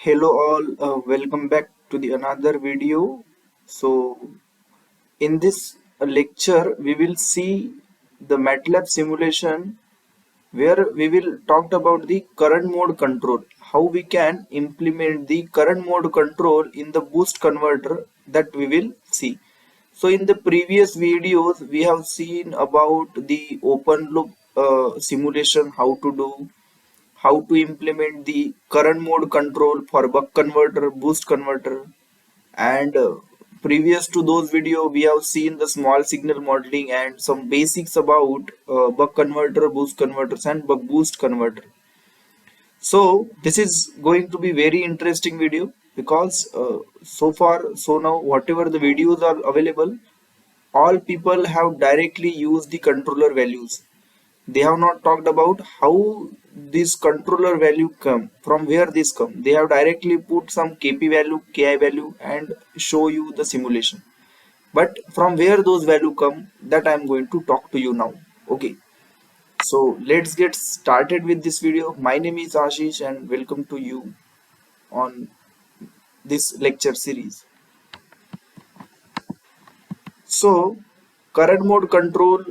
Hello all, welcome back to the another video. So in this lecture we will see the MATLAB simulation where we will talk about the current mode control, how we can implement the current mode control in the boost converter that we will see. So in the previous videos we have seen about the open loop simulation, how to do, how to implement the current mode control for buck converter, boost converter, and previous to those video we have seen the small signal modeling and some basics about buck converter, boost converters, and buck boost converter. So this is going to be very interesting video because so far so now whatever the videos are available, all people have directly used the controller values. They have not talked about how this controller value come, from where this come. They have directly put some kp value, ki value, and show you the simulation. But from where those value come, that I am going to talk to you now. Okay, so let's get started with this video. My name is Ashish and welcome to you on this lecture series. So current mode control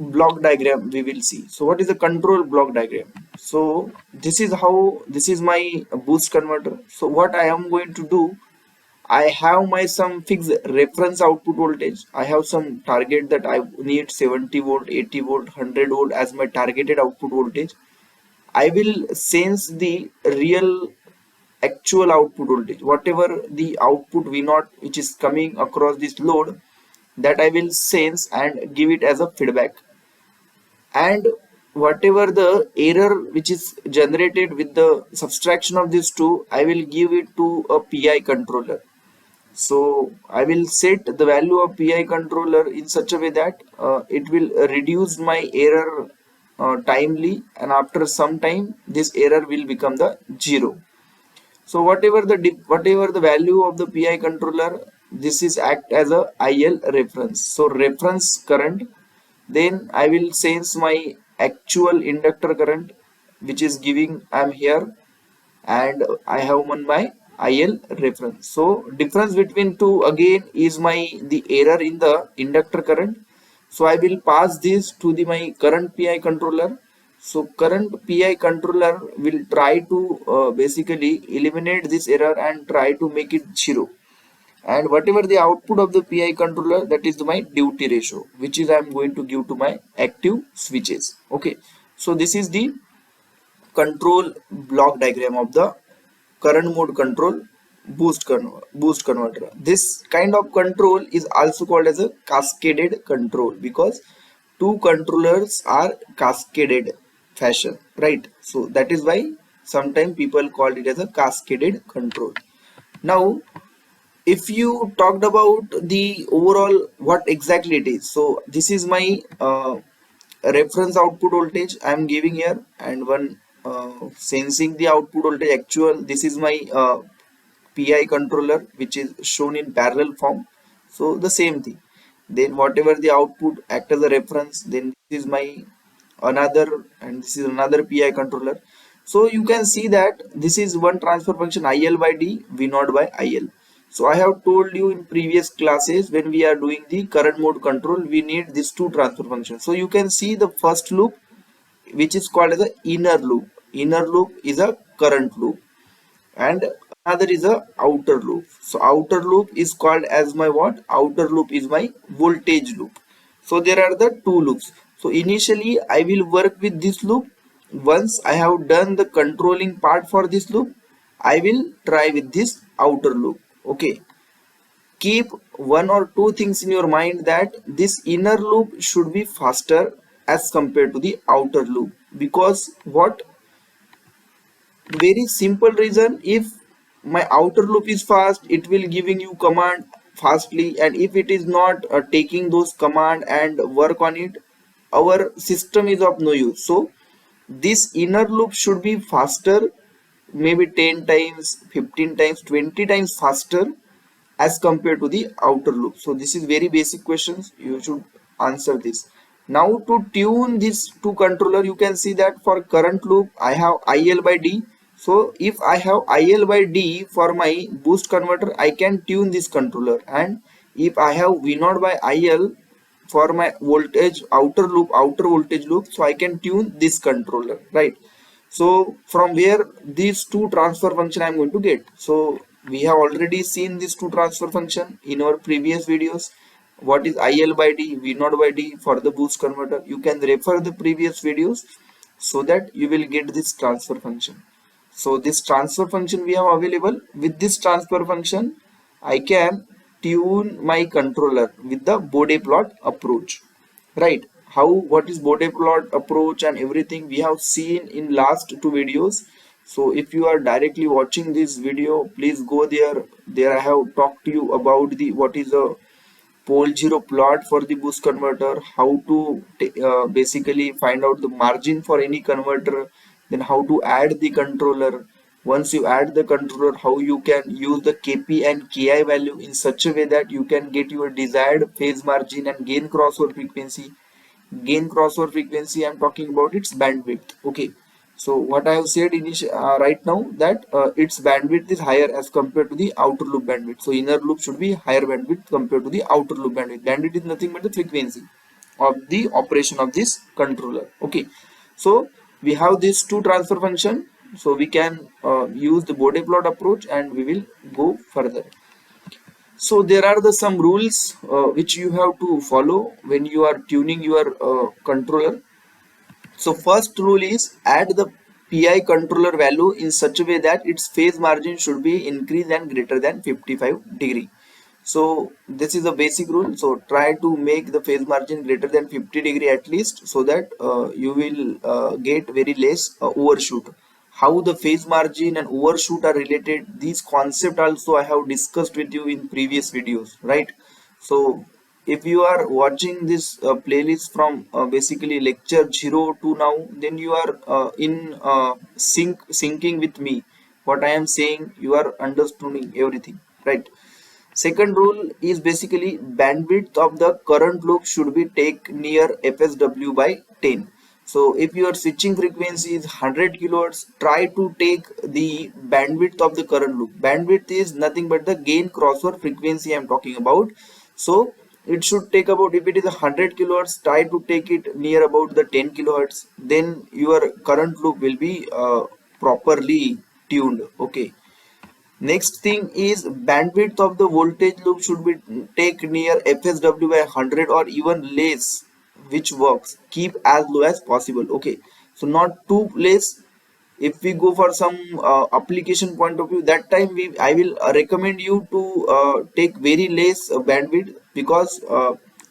block diagram we will see. So what is the control block diagram? So this is how, this is my boost converter. So what I am going to do, I have my some fixed reference output voltage. I have some target that I need 70 volt, 80 volt, 100 volt as my targeted output voltage. I will sense the real actual output voltage, whatever the output V0 which is coming across this load, that I will sense and give it as a feedback. And whatever the error which is generated with the subtraction of these two, I will give it to a PI controller. So I will set the value of PI controller in such a way that it will reduce my error timely, and after some time this error will become the zero. So whatever the value of the PI controller, this is act as a IL reference. So reference current, then I will sense my actual inductor current which is giving, I'm here, and I have one my IL reference. So difference between two again is my the error in the inductor current. So I will pass this to the my current PI controller. So current PI controller will try to basically eliminate this error and try to make it zero. And whatever the output of the PI controller, that is my duty ratio, which is I am going to give to my active switches. Okay, so this is the control block diagram of the current mode control boost converter. This kind of control is also called as a cascaded control because two controllers are cascaded fashion, right? So that is why sometimes people call it as a cascaded control. Now if you talked about the overall what exactly it is, so this is my reference output voltage I am giving here, and one sensing the output voltage actual, this is my PI controller which is shown in parallel form. So the same thing, then whatever the output act as a reference, then this is my another, and this is another PI controller. So you can see that this is one transfer function IL by D, V0 by IL. So I have told you in previous classes, when we are doing the current mode control, we need these two transfer functions. So you can see the first loop which is called as the inner loop. Inner loop is a current loop, and another is a outer loop. So outer loop is called as my what? Outer loop is my voltage loop. So there are the two loops. So initially I will work with this loop. Once I have done the controlling part for this loop, I will try with this outer loop. Okay, keep one or two things in your mind, that this inner loop should be faster as compared to the outer loop, because what, very simple reason, if my outer loop is fast, it will giving you command fastly, and if it is not taking those command and work on it, our system is of no use. So this inner loop should be faster, maybe 10 times, 15 times, 20 times faster as compared to the outer loop. So this is very basic questions, you should answer this. Now to tune these two controller, you can see that for current loop I have IL by D. So if I have IL by D for my boost converter, I can tune this controller. And if I have V naught by IL for my voltage outer voltage loop, so I can tune this controller, right? So from where these two transfer function I'm going to get. So we have already seen these two transfer function in our previous videos. What is IL by D, V naught by D for the boost converter? You can refer the previous videos so that you will get this transfer function. So this transfer function we have available. With this transfer function, I can tune my controller with the Bode plot approach, right? How, what is Bode plot approach and everything we have seen in last two videos. So if you are directly watching this video, please go there. There I have talked to you about the what is a pole zero plot for the boost converter, how to basically find out the margin for any converter, then how to add the controller. Once you add the controller, how you can use the kp and ki value in such a way that you can get your desired phase margin and gain crossover frequency. Gain crossover frequency, I'm talking about its bandwidth. Okay, so what I have said right now, that its bandwidth is higher as compared to the outer loop bandwidth. So inner loop should be higher bandwidth compared to the outer loop bandwidth. Bandwidth is nothing but the frequency of the operation of this controller. Okay, so we have these two transfer function, so we can use the Bode plot approach and we will go further. So there are the some rules which you have to follow when you are tuning your controller. So first rule is add the PI controller value in such a way that its phase margin should be increased and greater than 55 degree. So this is a basic rule. So try to make the phase margin greater than 50 degree at least, so that you will get very less overshoot. How the phase margin and overshoot are related, these concept also I have discussed with you in previous videos, right? So if you are watching this playlist from basically lecture 0 to now, then you are in syncing with me. What I am saying, you are understanding everything, right? Second rule is basically bandwidth of the current loop should be take near FSW by 10. So if your switching frequency is 100 kilohertz, try to take the bandwidth of the current loop. Bandwidth is nothing but the gain crossover frequency I am talking about. So it should take about, if it is 100 kilohertz, try to take it near about the 10 kilohertz. Then your current loop will be properly tuned. Okay. Next thing is bandwidth of the voltage loop should be take near FSW by 100 or even less, which works. Keep as low as possible. Okay, so not too less. If we go for some application point of view, that time I will recommend you to take very less bandwidth, because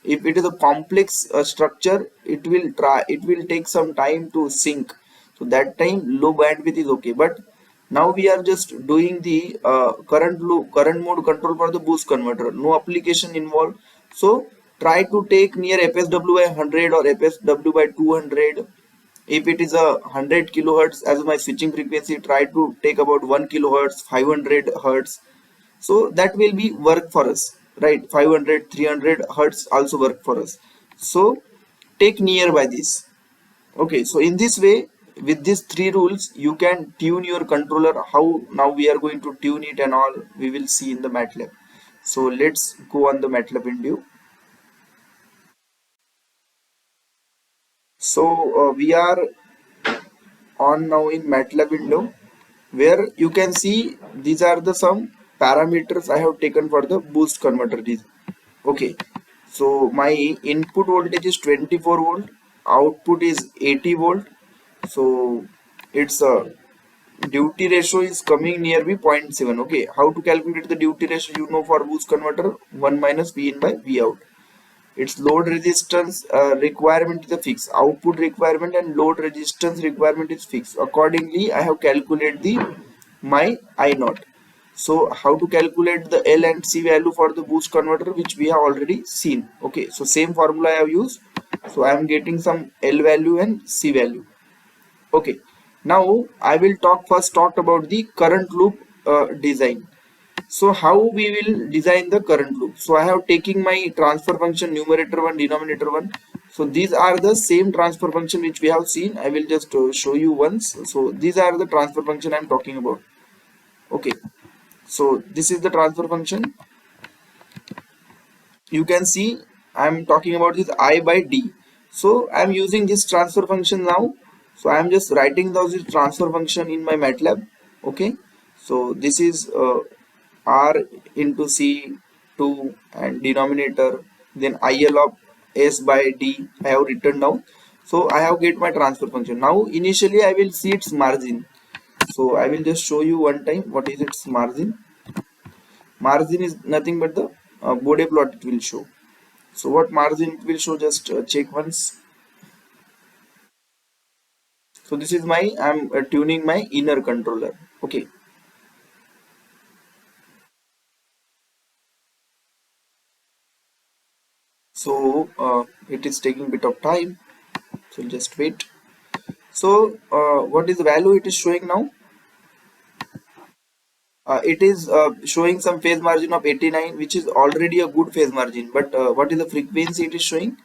if it is a complex structure, it will take some time to sync. So that time low bandwidth is okay, but now we are just doing the current mode control for the boost converter, no application involved. So try to take near FSW by 100 or FSW by 200. If it is a 100 kilohertz as my switching frequency, try to take about 1 kilohertz, 500 hertz. So that will be work for us, right? 500, 300 hertz also work for us. So take nearby this. Okay, so in this way, with these three rules, you can tune your controller. How now we are going to tune it and all, we will see in the MATLAB. So let's go on the MATLAB window. So we are on now in MATLAB window, where you can see these are the some parameters I have taken for the boost converter. Okay, so my input voltage is 24 volt, output is 80 volt. So its duty ratio is coming near be 0.7. Okay, how to calculate the duty ratio? You know, for boost converter, 1 minus V in by V out. Its load resistance requirement is a fixed, output requirement and load resistance requirement is fixed. Accordingly, I have calculated the my I naught. So how to calculate the L and C value for the boost converter, which we have already seen. Okay, so same formula I have used. So I am getting some L value and C value. Okay, now I will talk about the current loop design. So how we will design the current loop? So I have taking my transfer function numerator one, denominator one. So these are the same transfer function which we have seen. I will just show you once. So these are the transfer function I'm talking about. Okay, so this is the transfer function. You can see I'm talking about this I by D. So I'm using this transfer function now. So I'm just writing down this transfer function in my MATLAB. Okay, so this is R into C2 and denominator, then IL of S by D I have written down. So I have get my transfer function. Now initially I will see its margin. So I will just show you one time what is its margin. Margin is nothing but the Bode plot it will show. So what margin it will show, just check once. So this is my, I'm tuning my inner controller. Okay. So it is taking bit of time. So just wait. So what is the value it is showing now? It is showing some phase margin of 89, which is already a good phase margin. But what is the frequency it is showing?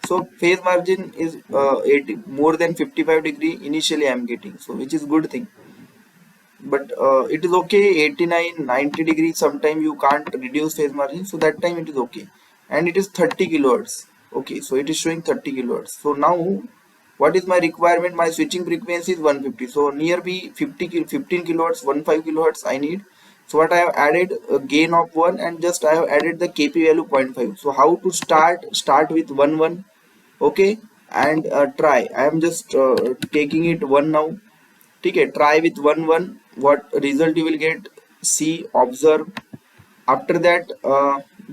So phase margin is 80, more than 55 degree initially I am getting. So which is good thing. But it is okay 89 90 degrees sometime you can't reduce phase margin, so that time it is okay. And it is 30 kilohertz. Okay, so it is showing 30 kilohertz. So now what is my requirement? My switching frequency is 150, so nearby 15 kilohertz, 15 kilohertz I need. So what I have added a gain of 1, and just I have added the kp value 0.5. So how to start with 1 1. Okay, and try. I am just taking it 1 now. ठीक है, try with 1 1. What result you will get, see, observe. After that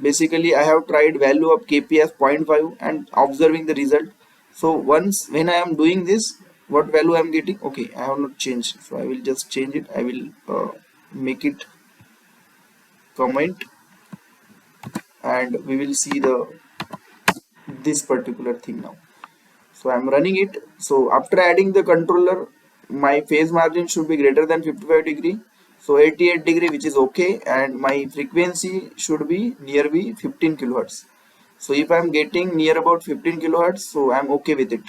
basically I have tried value of kp as 0.5 and observing the result. So once when I am doing this, what value I am getting? Okay, I have not changed, so I will just change it. I will make it comment, and we will see the this particular thing now. So I'm running it. So after adding the controller, my phase margin should be greater than 55 degree. So 88 degree, which is okay, and my frequency should be nearby 15 kilohertz. So if I'm getting near about 15 kilohertz, so I'm okay with it.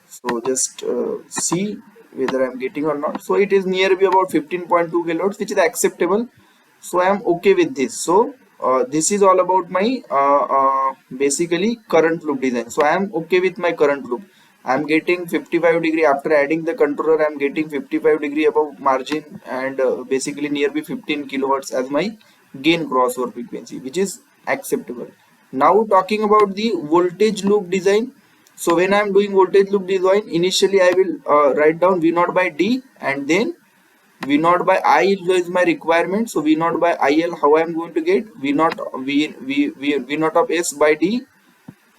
So just see whether I'm getting or not. So it is nearby about 15.2 kilohertz, which is acceptable. So I am okay with this. So this is all about my basically current loop design. So I am okay with my current loop. I am getting 55 degree after adding the controller. I am getting 55 degree above margin, and basically nearby 15 kilohertz as my gain crossover frequency, which is acceptable. Now talking about the voltage loop design. So when I am doing voltage loop design, initially I will write down V naught by D, and then V naught by I is my requirement. So V naught by IL, how I am going to get V naught V naught of S by D,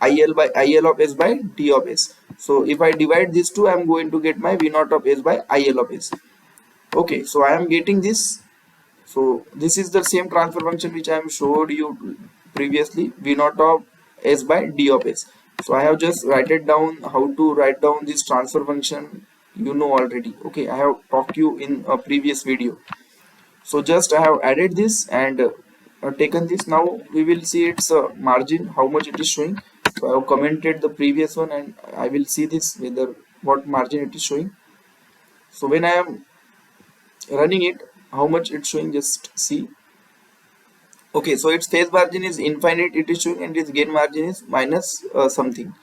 IL by IL of S by D of S. So if I divide these two, I am going to get my V naught of S by IL of S. Okay, so I am getting this. So this is the same transfer function which I am showed you previously, V naught of S by D of S. So I have just write it down. How to write down this transfer function, you know already. Okay, I have talked you in a previous video. So just I have added this and taken this. Now we will see its margin, how much it is showing. So I have commented the previous one, and I will see this whether what margin it is showing. So when I am running it, how much it's showing, just see. Okay, so its phase margin is infinite, it is showing, and its gain margin is minus something.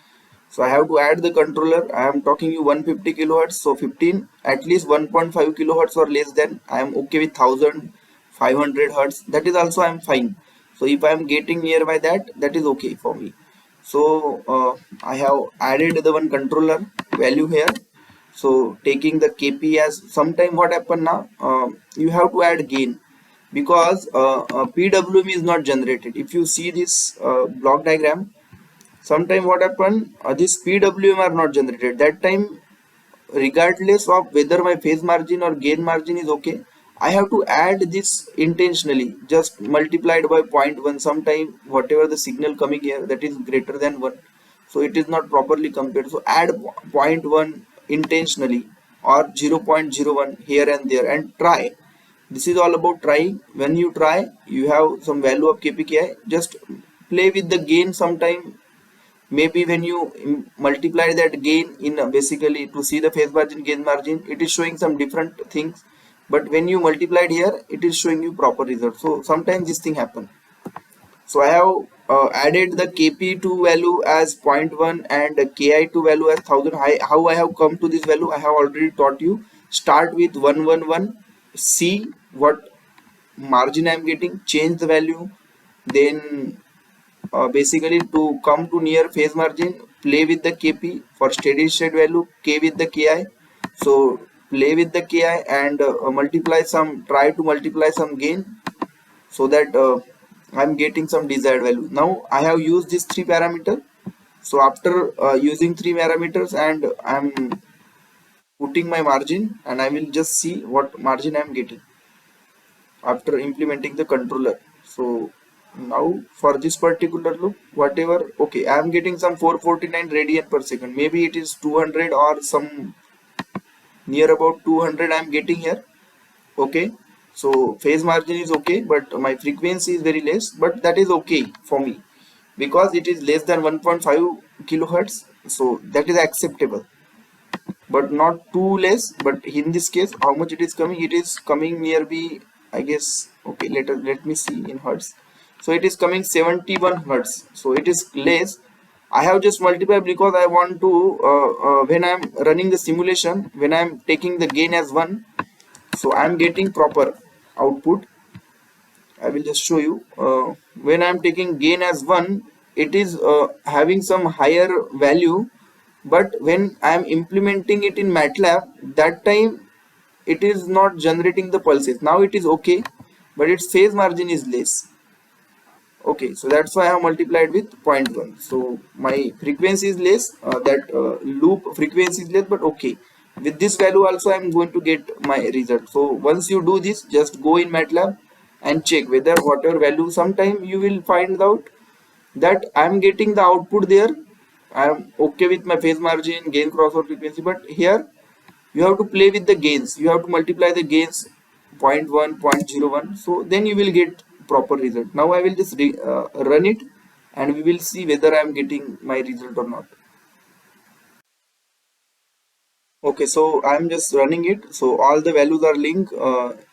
So I have to add the controller. I am talking you 150 kilohertz. So 15, at least 1.5 kilohertz or less than. I am okay with 1500 hertz. That is also I am fine. So if I am getting nearby that, that is okay for me. So I have added the one controller value here. So taking the kp as, sometime what happen now, you have to add gain, because PWM is not generated. If you see this block diagram, sometime what happened, this PWM are not generated. That time, regardless of whether my phase margin or gain margin is okay, I have to add this intentionally, just multiplied by 0.1. Sometime whatever the signal coming here, that is greater than 1, so it is not properly compared. So add 0.1 intentionally, or 0.01 here and there, and try. This is all about trying. When you try, you have some value of kpki, just play with the gain sometime. maybe when you multiply that gain in basically to see the phase margin gain margin, it is showing some different things, but when you multiplied here it is showing you proper result. So sometimes this thing happen. So I have added the kp2 value as zero point 0.1 and ki2 value as 1000. How I have come to this value, I have already taught you. Start with 111, see what margin I am getting, change the value, then basically to come to near phase margin, play with the kp. For steady state value, k with the ki. So play with the ki and multiply some, try to multiply some gain, so that I'm getting some desired value. Now I have used these three parameters. So after using three parameters, and I'm putting my margin, and I will just see what margin I'm getting after implementing the controller. So now for this particular loop, whatever, okay, I am getting some 449 radian per second. Maybe it is 200 or some near about 200 I am getting here. Okay, so phase margin is okay, but my frequency is very less, but that is okay for me because it is less than 1.5 kilohertz. So that is acceptable, but not too less. But in this case, how much it is coming? It is coming nearly, I guess, okay, let me see in hertz. So it is coming 71 hertz, so it is less. I have just multiplied because I want to when I am running the simulation, when I am taking the gain as 1, so I am getting proper output. I will just show you. When I am taking gain as 1, it is having some higher value, but when I am implementing it in MATLAB, that time it is not generating the pulses. Now it is okay, but its phase margin is less. Okay, so that's why I have multiplied with zero point 0.1. So my frequency is less, that loop frequency is less, but okay. With this value also I am going to get my result. So once you do this, just go in MATLAB and check whether whatever value, sometime you will find out that I am getting the output there. I am okay with my phase margin, gain, crossover frequency, but here you have to play with the gains. You have to multiply the gains 0.1, 0.01. So then you will get proper result. Now I will just run it, and we will see whether I am getting my result or not. Okay, so I'm just running it. So all the values are linked.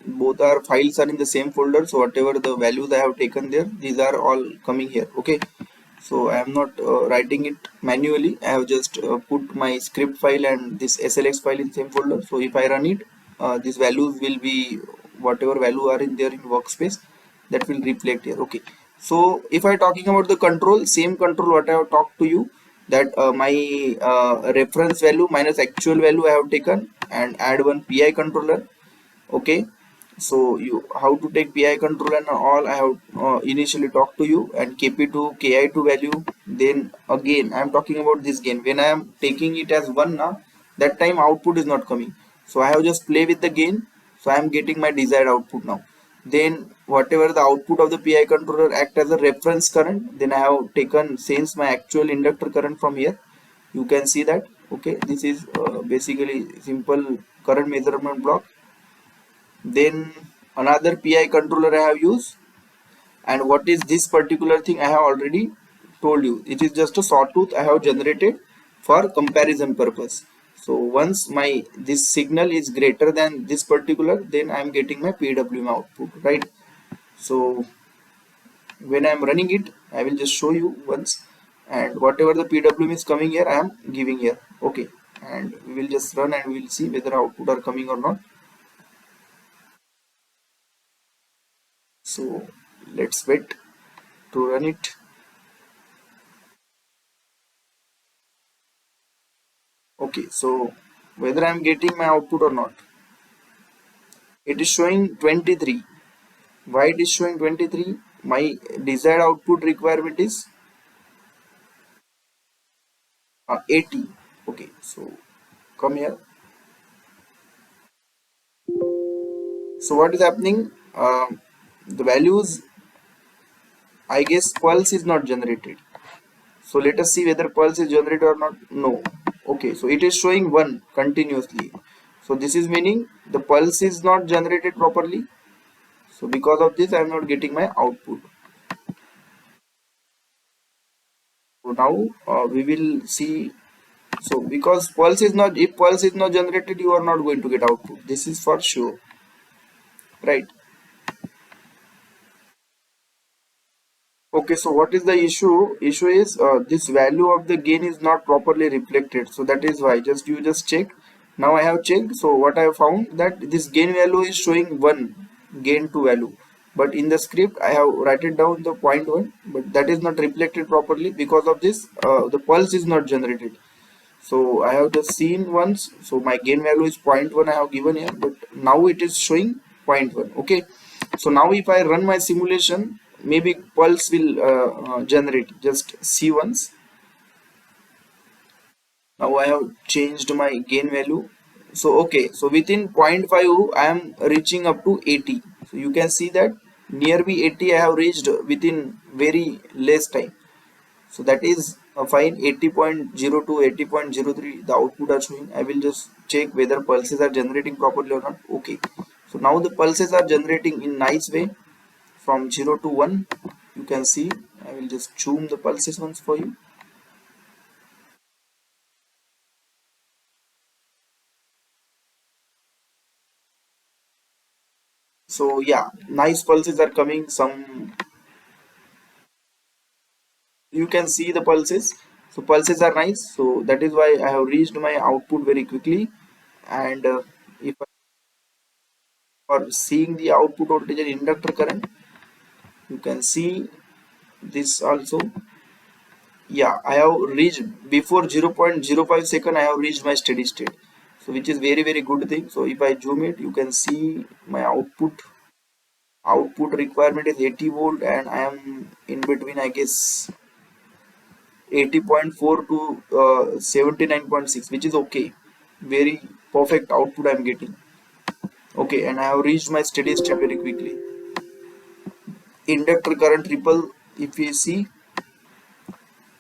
Both our files are in the same folder. So whatever the values I have taken there, these are all coming here. Okay. So I am not writing it manually. I have just put my script file and this SLX file in same folder. So if I run it, these values will be whatever value are in there in workspace, that will reflect here. Okay. So if I talking about the control, same control what I have talked to you, that my reference value minus actual value I have taken and add one PI controller. Okay, so you how to take PI control and all I have initially talked to you, and KP2 KI2 value. Then again I am talking about this gain. When I am taking it as 1 now, that time output is not coming, so I have just play with the gain, so I am getting my desired output now. Then whatever the output of the PI controller act as a reference current, then I have taken since my actual inductor current from here. You can see that. Okay, this is basically simple current measurement block. Then another PI controller I have used, and what is this particular thing I have already told you. It is just a sawtooth I have generated for comparison purpose. So once my this signal is greater than this particular, then I am getting my PWM output, right? So when I am running it, I will just show you once, and whatever the PWM is coming here, I am giving here. Okay, and we will just run and we will see whether output are coming or not. So let's wait to run it. Okay, so whether I'm getting my output or not, it is showing 23. Why it is showing 23? My desired output requirement is 80. Okay, so come here. So what is happening? The values, I guess pulse is not generated. So let us see whether pulse is generated or not. No. Okay, so it is showing 1 continuously. So this is meaning the pulse is not generated properly. So because of this, I am not getting my output. So now we will see. So because pulse is not, if pulse is not generated, you are not going to get output, this is for sure, right? Okay, so what is the issue is this value of the gain is not properly reflected, so that is why just you just check. Now I have checked, so what I have found that this gain value is showing 1 gain to value, but in the script I have written down the point 1, but that is not reflected properly. Because of this the pulse is not generated. So I have just seen once, so my gain value is 0.1 I have given here, but now it is showing 0.1. Okay, so now if I run my simulation, maybe pulse will generate. Just see once. Now I have changed my gain value. So okay, so within zero point 0.5 I am reaching up to 80. So you can see that nearly 80 I have reached within very less time. So that is fine. 80.02, 80.03 the output are showing. I will just check whether pulses are generating properly or not. Okay, so now the pulses are generating in nice way from 0 to 1. You can see. I will just zoom the pulses once for you. So yeah, nice pulses are coming. Some, you can see the pulses. So pulses are nice. So that is why I have reached my output very quickly. And if I are seeing the output voltage and inductor current, you can see this also. Yeah, I have reached before 0.05 second I have reached my steady state, so which is very good thing. So if I zoom it, you can see my output requirement is 80 volt, and I am in between, I guess, 80.4 to 79.6, which is okay. Very perfect output I am getting. Okay, and I have reached my steady state very quickly. Inductor current ripple, if we see,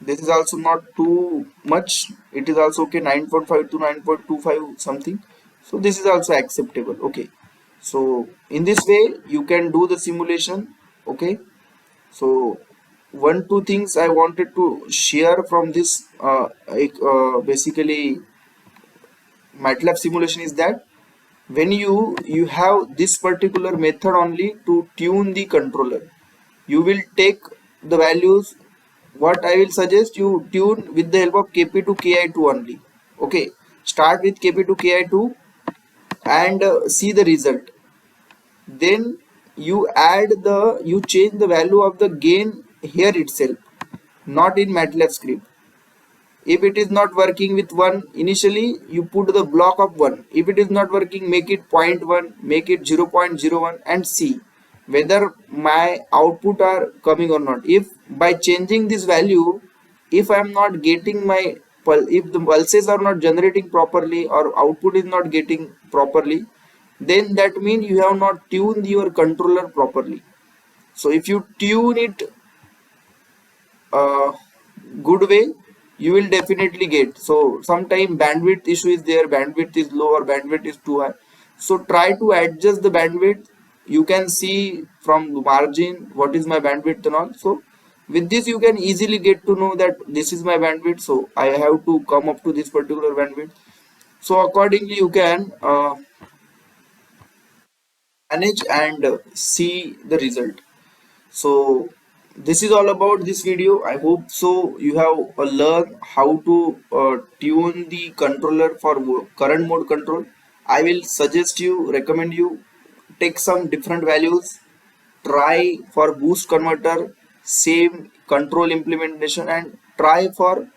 this is also not too much. It is also okay, 9.5 to 9.25 something. So this is also acceptable. Okay. So in this way you can do the simulation. Okay. So one two things I wanted to share from this basically MATLAB simulation is that when you have this particular method only to tune the controller, you will take the values. What I will suggest, you tune with the help of kp to ki2 only. Okay, start with kp to ki2 and see the result. Then you change the value of the gain here itself, not in MATLAB script. If it is not working with 1, initially you put the block of 1. If it is not working, make it 0.1, make it 0.01, and see whether my output are coming or not. If by changing this value, if I am not getting my if the pulses are not generating properly or output is not getting properly, then that means you have not tuned your controller properly. So if you tune it uh, good way, you will definitely get. So sometime bandwidth issue is there, bandwidth is low or bandwidth is too high, so try to adjust the bandwidth. You can see from the margin what is my bandwidth and all. So with this you can easily get to know that this is my bandwidth, so I have to come up to this particular bandwidth. So accordingly you can manage and see the result. So this is all about this video. I hope so you have learned how to tune the controller for current mode control. I will suggest you, recommend you, take some different values, try for boost converter, same control implementation, and try for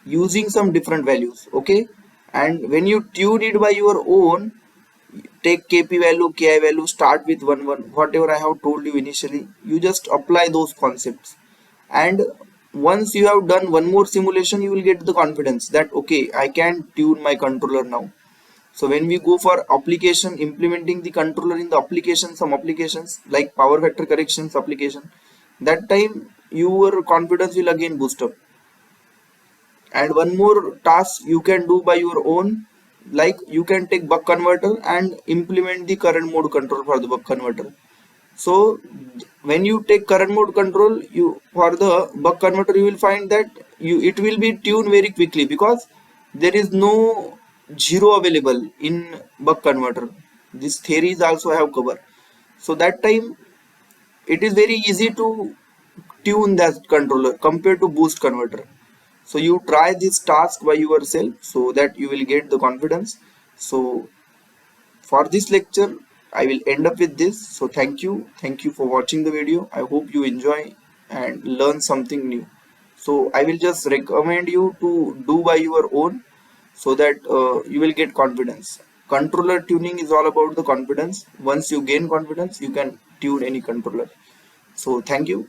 using some different values. Okay, and when you tune it by your own, take kp value, ki value, start with 1 1, whatever I have told you initially, you just apply those concepts. And once you have done one more simulation, you will get the confidence that okay, I can tune my controller now. So when we go for application, implementing the controller in the application, some applications like power factor corrections application, that time your confidence will again boost up. And one more task you can do by your own, like you can take buck converter and implement the current mode control for the buck converter. So when you take current mode control, you for the buck converter, you will find that it will be tuned very quickly, because there is no zero available in buck converter. This theories also have cover. So that time it is very easy to tune that controller compared to boost converter. So you try this task by yourself so that you will get the confidence. So for this lecture I will end up with this. So thank you for watching the video. I hope you enjoy and learn something new. So I will just recommend you to do by your own, so that you will get confidence. Controller tuning is all about the confidence. Once you gain confidence, you can tune any controller. So thank you.